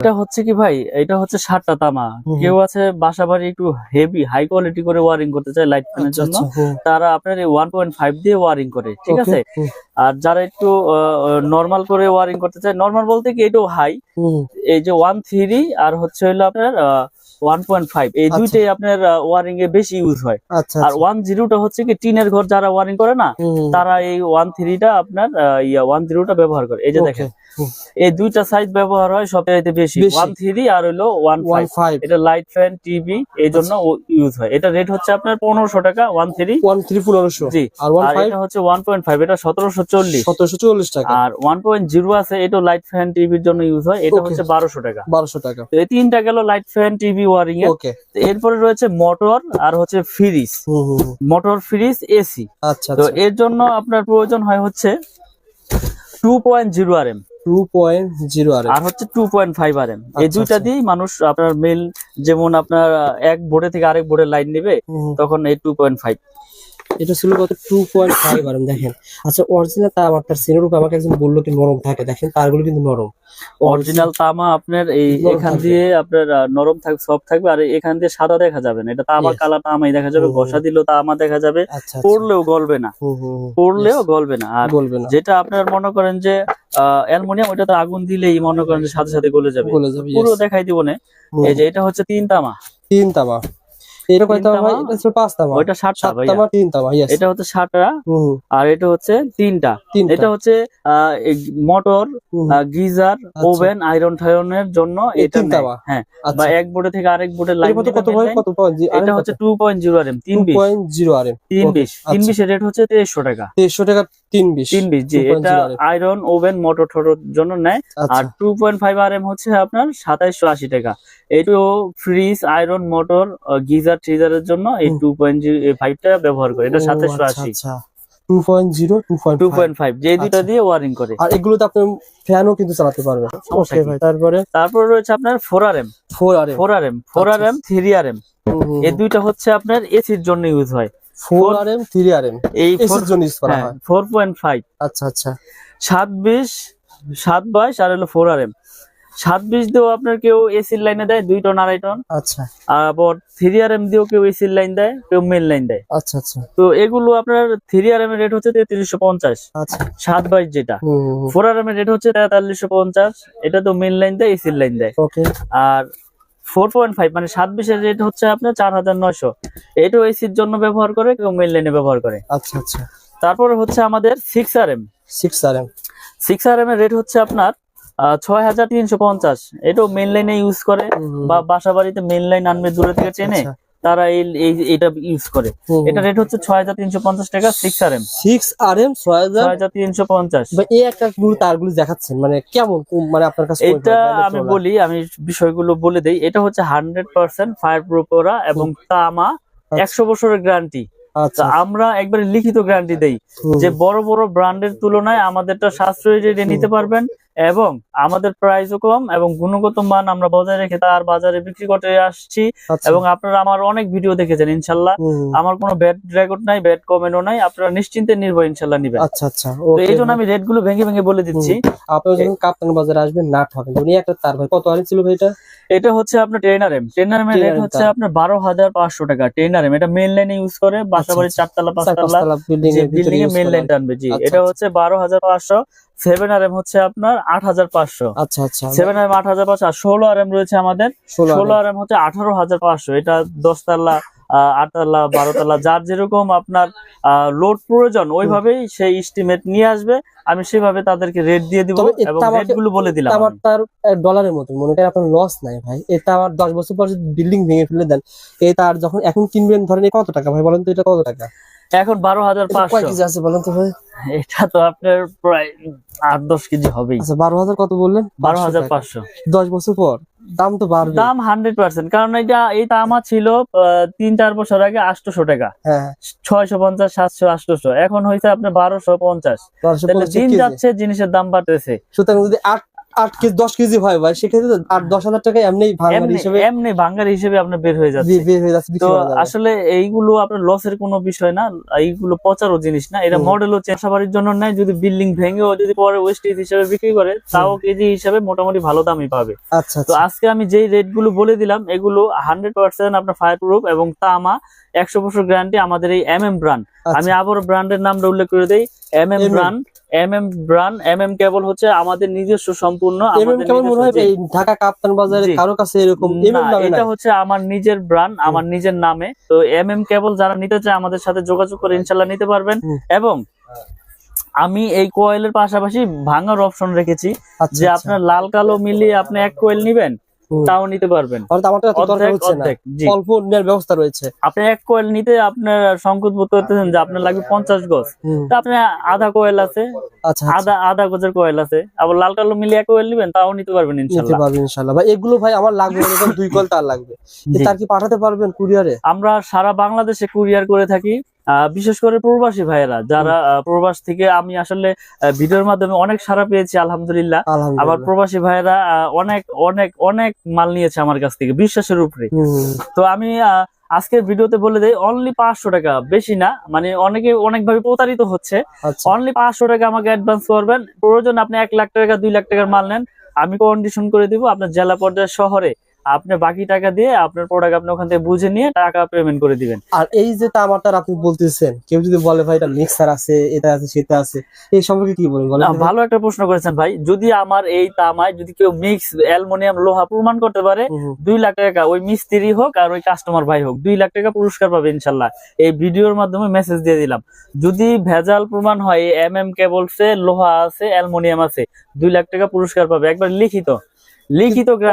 এটা হচ্ছে কি ভাই, এটা হচ্ছে 7টা তামা। কেউ আছে বাসা বাড়ি একটু হেভি হাই কোয়ালিটি করে ওয়ারিং করতে চায় লাইট ফ্যানের জন্য, তারা আপনার এই 1.5 দিয়ে ওয়ারিং করে, ঠিক আছে। আর যারা একটু নরমাল করে ওয়ারিং করতে চায়, নরমাল বলতে কি এটাও হাই, এই যে 1.3 আর হচ্ছে হলো আপনার 1.5, এই দুইটাই আপনার ওয়ারিং এ বেশি ইউজ হয়। আর 1.0টা হচ্ছে কি টিনের ঘর যারা ওয়ারিং করে না, তারা এই 1.3টা আপনার 1.0টা ব্যবহার করে। এই যে দেখেন এই দুইটা সাইজ ব্যবহার হয় সবচেয়ে বেশি, 1.3 আর হলো 1.5। এটা লাইট ফ্যান টিভি এই জন্য ইউজ হয়। এটা রেট হচ্ছে আপনার 1500 টাকা। 1.3 1500 জি। আর এটা হচ্ছে 1.5, এটা 1740 টাকা। আর 1.0 আছে, এটা লাইট ফ্যান টিভির জন্য ইউজ হয়, এটা হচ্ছে 1200 টাকা। তো এই তিনটা গেল লাইট ফ্যান টিভি ওয়ারিং এর। এরপরে রয়েছে মোটর আর হচ্ছে ফ্রিজ, মোটর ফ্রিজ এসি। তো এর জন্য আপনার প্রয়োজন হয় হচ্ছে 2.0 RM, 2.0 RM আর হচ্ছে 2.5 RM। এই দুইটা দিয়েই মানুষ আপনার মেল, যেমন আপনার এক বোর্ডে থেকে আরেক বোর্ডে লাইন নেবে, তখন এই 2.5। এটা ছিল কত? 2.5 RM। দেখেন, আচ্ছা অরিজিনাল তামা তার সিনের উপর আমাকে একজন বললো কি নরম থাকে, দেখেন তারগুলো কিন্তু নরম। অরিজিনাল তামা আপনার এই এখান দিয়ে আপনার নরম থাকবে, সফট থাকবে, আর এখান দিয়ে সাদা দেখা যাবে না। এটা তামা কালার তামাই দেখা যাবে, ঘষা দিলেও তামা দেখা যাবে, পড়লেও গলবে না, পড়লেও গলবে না। আর যেটা আপনার মনে করেন যে অ্যালুমিনিয়াম, ওটা তো আগুন দিলেই মনে করেন যে সাথে সাথে গলে যাবে, পুরো দেখাই দিব না। এই যে এটা হচ্ছে 3 তামা। এটা কয় তামা ভাই? এটা হচ্ছে 5 তামা। ওইটা 7টা ভাই, 3 তামা। এটা হচ্ছে 7টা আর এটা হচ্ছে 3টা। এটা হচ্ছে মোটর, গিজার, ওভেন, আয়রন ঠায়রনের জন্য এটা তামা। হ্যাঁ, বা এক বোর্ডে থেকে আরেক বোর্ডে লাইন কত ভাই? কত পাওয়া যায়? এটা হচ্ছে 2.0 RM, 320 RM। 320 এর রেট হচ্ছে 2300 টাকা। 2300 টাকা 320 জি। এটা আয়রন, ওভেন, মোটর ঠোটর জন্য নেয়। আর 2.5 RM হচ্ছে আপনার 2780 টাকা। এইটো ফ্রিজ, আয়রন, মোটর, গিজার, ট্রিজারের জন্য এই 2.5টা ব্যবহার করে। এটা 2780। 2.5 যে দুইটা দিয়ে ওয়ারিং করে। আর এগুলোতে আপনি ফ্যানও কিন্তু চালাতে পারবেন। ওকে ভাই, তারপরে রয়েছে আপনার 4 RM, 4 RM, 3 RM। এই দুইটা হচ্ছে আপনার এসির জন্য ইউজ হয়। 4 RM 3 RM এই এসির জন্য ইউজ করা হয়। 4.5। আচ্ছা 720, 722 আর হলো 4 RM। 720 দিয়েও আপনার কেউ এসির লাইনে দেয় 2 টন 2.5 টন। আচ্ছা। আবার 3 RM দিয়েও কেউ এসির লাইন দেয়, কেউ মেল লাইন দেয়। আচ্ছা। তো এগুলো আপনার 3 RM এর রেট হচ্ছে 3350। আচ্ছা। 722 যেটা। 4 RM এর রেট হচ্ছে 4350। এটা তো মেল লাইন দেয়, এসির লাইন দেয়। ওকে। আর 4.5 মানে 720 এর রেট হচ্ছে আপনার 4900। এটাও এসির জন্য ব্যবহার করে, কেউ মেল লাইনে ব্যবহার করে। আচ্ছা। তারপরে হচ্ছে আমাদের 6 RM। 6 RM এর রেট হচ্ছে আপনার 6350। এটাও মেন লাইনে ইউজ করে, বা বাসা বাড়িতে মেন লাইন আনবে দূরে থেকে টেনে, তারা এটা ইউজ করে। এটা রেট হচ্ছে 6350 টাকা। 6 RM 6350। এই একটা তারগুলো দেখাচ্ছেন মানে কেমন, মানে আপনার কাছে এটা আমি বলি, আমি বিষয়গুলো বলে দেই। এটা হচ্ছে 100% ফায়ার প্রুফ করা এবং তামা, 100 বছরের গ্যারান্টি। আমরা একবারে লিখিত গ্যারান্টি দেই যে বড় বড় ব্র্যান্ডের তুলনায় আমাদেরটা সাশ্রয়ী রেটে নিতে পারবেন, এবং আমাদের প্রাইসও কম, এবং গুণগত মান আমরা বজায় রেখে তার বাজারে বিক্রি করতে আসছি। এবং আপনারা আমার অনেক ভিডিও দেখেছেন, ইনশাল্লাহ আমার কোনো ব্যাড রেকর্ড নাই, ব্যাড কমেন্টও নাই। আপনারা নিশ্চিন্তে নির্ভয় ইনশাল্লাহ নিবেন। আচ্ছা। তো এই জন্য আমি রেট গুলো ভেঙে বলে দিচ্ছি। আপনি যখন কাপ্তান বাজারে আসবেন না ঠকেন। উনি একটা তার ভাই কত আরে ছিল ভাই? এটা হচ্ছে আপনার 10 RM। 10 RM এর রেট হচ্ছে আপনার 12500 টাকা। 10 RM এটা মেইন লাইনে ইউজ করে, বাসাবাড়ির 4 তলা 5 তলা বিল্ডিং এ মেইন লাইন টানবে। জি, এটা হচ্ছে 12500। 7 RM হচ্ছে আপনার 8500। আচ্ছা। 7 RM 8500। আর 16 RM রয়েছে আমাদের। 16 RM হচ্ছে 18500। এটা 10 তলা, 8 তলা, 12 তলা, যার যেরকম আপনার লোড প্রয়োজন ওইভাবেই সেই এস্টিমেট নিয়ে আসবে। আমি সেভাবে তাদেরকে রেট দিয়ে দিব এবং রেট গুলো বলে দিলাম। আমার তার ডলারের মতো মনে করেন আপনার লস নাই ভাই। এটা আমার 10 বছর পর যদি বিল্ডিং ভেঙে ফেলে দেন, এই তার যখন এখন কিনবেন ধরেন কত টাকা ভাই বলেন তো? এটা কত টাকা এখন? 12500। কয় কেজি আছে বলেন তো ভাই? এটা তো আপনার প্রায় 8-10 কেজি হবেই। আচ্ছা, 12000 কত বললেন? 12500। 10 বছর পর দাম তো বাড়বে। দাম 100%, কারণ এই তামা ছিল 3-4 বছর আগে 800 টাকা। হ্যাঁ, 650, 700, 800। এখন হয়েছে আপনার 1250। তাহলে দিন যাচ্ছে জিনিসের দাম বাড়তেছে। সুতরাং যদি 8 কেজি 10 কেজি হয় ভাই, সেক্ষেত্রে তো 8-10 হাজার টাকা এমনি ভাঙার হিসেবে এমনি ভাঙ্গার হিসেবে আপনার বের হয়ে যাচ্ছে। বের হয়ে যাচ্ছে, বিক্রি তো করা যাবে। আসলে এইগুলো আপনার লসের কোনো বিষয় না, এইগুলো পচারও জিনিস না, এটা মডেল হচ্ছে বাসাবাড়ির জন্য নেয়। যদি বিল্ডিং ভেঙেও যদি পরে ওয়েস্টেজ হিসেবে বিক্রি করে, তাও কেজি হিসেবে মোটামুটি ভালো দামই পাবে। আচ্ছা তো আচ্ছা আজকে আমি যেই রেট গুলো বলে দিলাম, এগুলো 100% আপনার ফায়ার প্রুফ এবং তামা, 100 বছর গ্যারান্টি আমাদের এই ব্র্যান্ড। আমি আবার ব্র্যান্ডের নামটা উল্লেখ করে দেই, ব্র্যান্ড। কেবল হচ্ছে আমাদের নিজস্ব সম্পূর্ণ, আমাদের কেমন মনে হয় নিজস্ব এই ঢাকা কাপ্তান বাজারে জি। কারো কাছে এরকম না, নামে এটা নাই? হচ্ছে আমার নিজের ব্র্যান্ড, আমার নিজের নামে। তো কেবল যারা নিতে চায় আমাদের সাথে যোগাযোগ করে ইনশাল্লাহ নিতে পারবেন। এবং আমি এই কোয়েলের পাশাপাশি ভাঙার অপশন রেখেছি, আচ্ছা, যে আচ্ছা। আপনার লাল কালো মিলিয়ে আপনি এক কোয়েল নিবেন, তাও নিতে পারবেন। অর্থাৎ আমারটা এত দরকার অর্ধেক হচ্ছে না, অর্ধেক, জি। অল্প নেওয়ার ব্যবস্থা রয়েছে। আপনি এক কোয়েল নিতে আপনার সংকোচ বোধ করতেছেন যে আপনার লাগবে 50 গজ, তো আপনি আধা কোয়েল আছে, আচ্ছা আচ্ছা, আধা গজের কোয়েল আছে, আবার লাল কালো মিলিয়ে এক কোয়েল নিবেন, তাও নিতে পারবেন নিতে ইনশাল্লাহ। পারবেন ইনশাআল্লাহ। ভাই এগুলো ভাই আমার লাগবে এরকম 2 কোয়েল তার লাগবে, জি। তার কি পাঠাতে পারবেন কুরিয়ারে? আমরা সারা বাংলাদেশে কুরিয়ার করে থাকি। বিশেষ করে প্রবাসী ভাইয়েরা যারা প্রবাস থেকে, আমি আসলে ভিডিওর মাধ্যমে অনেক সাড়া পেয়েছি আলহামদুলিল্লাহ। আবার আলহামদুলিল্লাহ। প্রবাসী ভাইয়েরা অনেক অনেক অনেক মাল নিয়েছে আমার কাছ থেকে বিশ্বাসের উপরে। তো আমি আজকের ভিডিওতে বলে দেই, অনলি 500 টাকা, বেশি না, মানে অনেকে অনেকভাবে প্রতারিত হচ্ছে। আচ্ছা, অনলি 500 টাকা আমাকে অ্যাডভান্স করবেন, প্রয়োজন আপনি 1 লাখ টাকা 2 লাখ টাকার মাল নেন, আমি কন্ডিশন করে দিব আপনার জেলা পর্যায়ে শহরে। আপনি বাকি টাকা দিয়ে আপনার প্রোডাক্ট আপনি ওখান থেকে বুঝে নিয়ে টাকা পেমেন্ট করে দিবেন। আর এই যে তামাটার আপনি বলতেছেন, কেউ যদি বলে ভাই এটা মিক্সার আছে, এটা আছে, সেটা আছে, এই সম্পর্কে কি বলেন বলেন? ভালো একটা প্রশ্ন করেছেন ভাই। যদি আমার এই তামায় যদি কেউ মিক্স অ্যালুমিনিয়াম লোহা প্রমাণ করতে পারে, 2 লাখ টাকা, ওই মিস্ত্রি হোক আর ওই কাস্টমার ভাই হোক, 2 লাখ টাকা পুরস্কার পাবে ইনশাল্লাহ। এই ভিডিওর মাধ্যমে মেসেজ দিয়ে দিলাম। যদি ভেজাল প্রমাণ হয়, কেবলসে লোহা আছে, অ্যালুমিনিয়াম আছে, 2 লাখ টাকা পুরস্কার পাবে, একবার লিখিত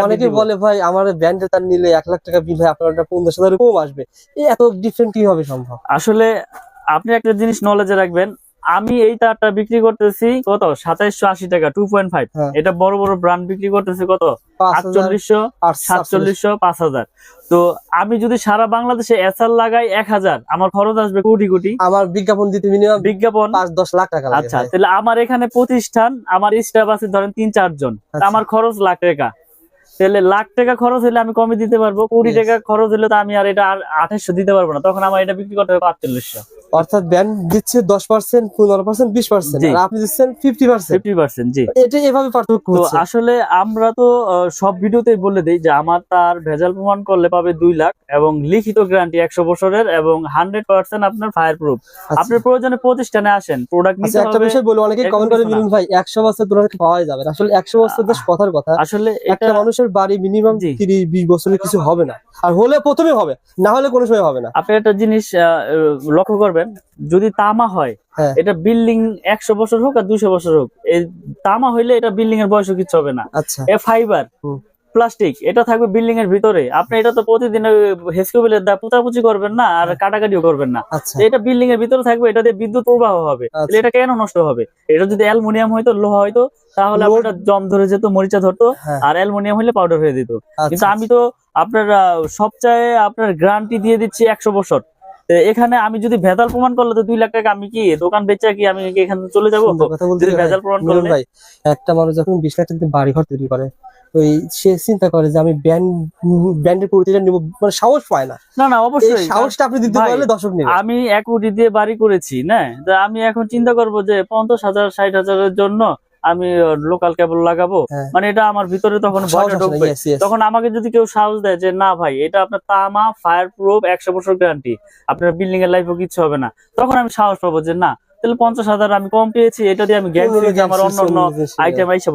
অনেকে বলে ভাই আমার ব্র্যান্ডে তার নিলে 1 লাখ টাকা বিল হয়, আপনার 50,000 কম আসবে, এই এত ডিফারেন্ট কিভাবে সম্ভব? আসলে আপনি একটা জিনিস নলেজে রাখবেন, আমি এই তারটা বিক্রি করতেছি কত 2780 টাকা 2.5। এটা বড় বড় ব্র্যান্ড বিক্রি করতেছে কত 4800, 4700, 5000। তো আমি যদি সারা বাংলাদেশে এসআর লাগাই 1000, আমার খরচ আসবে কোটি কোটি। আমার বিজ্ঞাপন দিতে মিনিমাম বিজ্ঞাপন 5-10 লাখ টাকা লাগে। আচ্ছা, তাহলে আমার এখানে প্রতিষ্ঠান, আমার স্টাফ আছে ধরেন 3-4 জন, আমার খরচ লাখ টাকা। তাহলে লাখ টাকা খরচ হলে আমি কমে দিতে পারবো, কোটি টাকা খরচ হলে তো আমি আর এটা 2800 দিতে পারবো না, তখন আমার এটা বিক্রি করতে হবে 4500। অর্থাৎ ব্যান্ড দিচ্ছে 10%, 15%, 20%, আর আপনি দিচ্ছেন 50%। জি, এটা এভাবে পার্থক্য তো হচ্ছে। আসলে আমরা তো সব ভিডিওতেই বলে দেই যে আমার তার ভেজাল প্রমাণ করলে পাবে 2 লাখ এবং লিখিত গ্যারান্টি 100 বছরের এবং 100% আপনার ফায়ার প্রুফ। আপনার প্রয়োজনে প্রতিষ্ঠানে আসেন, প্রোডাক্ট নিতে একটা হবে। বিষয় বলি, অনেকে কমেন্ট করে মিলন ভাই 100 বছর তোমার পাওয়া যাবে না। আসলে 100 বছর বেশ কথার কথা, আসলে একটা মানুষের বাড়ি মিনিমাম 30-20 বছরের কিছু হবে না, আর হলে প্রথমে হবে, না হলে কোনো সময় হবে না। আপনি একটা জিনিস লক্ষ্য করবেন, যদি তামা হয়, এটা বিল্ডিং 100 বছর হোক আর 200 বছর হোক, এই তামা হইলে এটা বিল্ডিং এর বয়সও কিছু হবে না। আচ্ছা, ফাইবার প্লাস্টিক এটা থাকবে বিল্ডিং এর ভিতরে, আপনি এটা তো প্রতিদিন হেসকোবেলের দা পুঁচাপুচি করবেন না আর কাটাকাটিও করবেন না, এটা বিল্ডিং এর ভিতরে থাকবে, এটা দিয়ে বিদ্যুৎ প্রবাহ হবে, এটা কেন নষ্ট হবে? এটা যদি অ্যালুমিনিয়াম হয়তো, লোহা হয়তো, তাহলে আপনার জম ধরে যেত, মরিচা ধরতো, আর অ্যালুমিনিয়াম হলে পাউডার হয়ে দিত। কিন্তু আমি তো আপনার সবচেয়ে আপনার গ্যারান্টি দিয়ে দিচ্ছি 100 বছর। এখানে আমি যদি ভেজাল প্রমাণ করলে তো 2 লাখ টাকা আমি কি দোকান বেচা কি আমি এখানে চলে যাবো? যদি ভেজাল প্রমাণ করলে ভাই, একটা মানুষ যখন 20 লাখ টাকা বাড়ি ঘর তৈরি করে, ওই সে চিন্তা করে যে আমি ব্র্যান্ডের প্রতিটা নিব, মানে সাহস পায় না। না অবশ্যই সাহসটা আপনি দিতে পারলে দর্শক নেবে। আমি 1 কোটি দিয়ে বাড়ি করেছি না, আমি এখন চিন্তা করবো যে 50,000 60,000-এর জন্য আমি লোকাল কেবল লাগাবো, মানে এটা আমার ভিতরে তখন ভয় ঢুকবে। তখন আমাকে যদি কেউ সাহস দেয় যে না ভাই এটা আপনার তামা ফায়ার প্রুফ 100 বছর গ্যারান্টি, আপনার বিল্ডিং এর লাইফও কিছু হবে না, তখন আমি সাহস পাবো যে না, তাহলে 50,000 আমি কম পেয়েছি, এটা দিয়ে আমি গ্যারান্টি আমার অন্য আইটেম আইসা